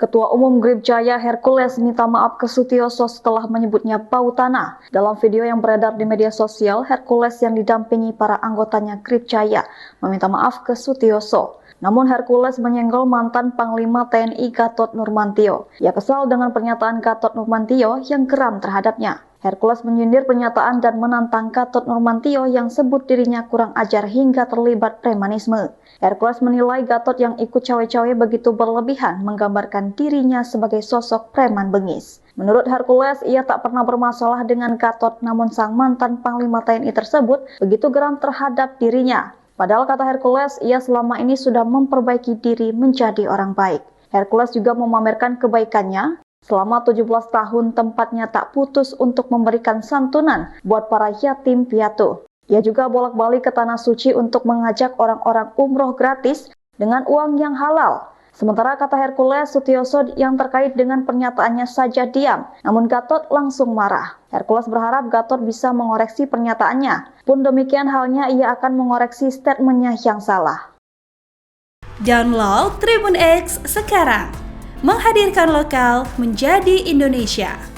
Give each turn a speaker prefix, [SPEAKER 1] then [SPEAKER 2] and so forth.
[SPEAKER 1] Ketua Umum Grip Jaya Hercules minta maaf ke Sutioso setelah menyebutnya bau tanah. Dalam video yang beredar di media sosial, Hercules yang didampingi para anggotanya Grip Jaya meminta maaf ke Sutioso. Namun Hercules menyenggol mantan Panglima TNI Gatot Nurmantio. Ia kesal dengan pernyataan Gatot Nurmantio yang geram terhadapnya. Hercules menyindir pernyataan dan menantang Gatot Nurmantio yang sebut dirinya kurang ajar hingga terlibat premanisme. Hercules menilai Gatot yang ikut cawe-cawe begitu berlebihan menggambarkan dirinya sebagai sosok preman bengis. Menurut Hercules, ia tak pernah bermasalah dengan Gatot, namun sang mantan Panglima TNI tersebut begitu geram terhadap dirinya. Padahal kata Hercules, ia selama ini sudah memperbaiki diri menjadi orang baik. Hercules juga memamerkan kebaikannya. Selama 17 tahun tempatnya tak putus untuk memberikan santunan buat para yatim piatu. Ia juga bolak-balik ke Tanah Suci untuk mengajak orang-orang umroh gratis dengan uang yang halal. Sementara kata Hercules, Sutioso yang terkait dengan pernyataannya saja diam, namun Gatot langsung marah. Hercules berharap Gatot bisa mengoreksi pernyataannya. Pun demikian halnya ia akan mengoreksi statementnya yang salah.
[SPEAKER 2] Download Tribun X sekarang. Menghadirkan lokal menjadi Indonesia.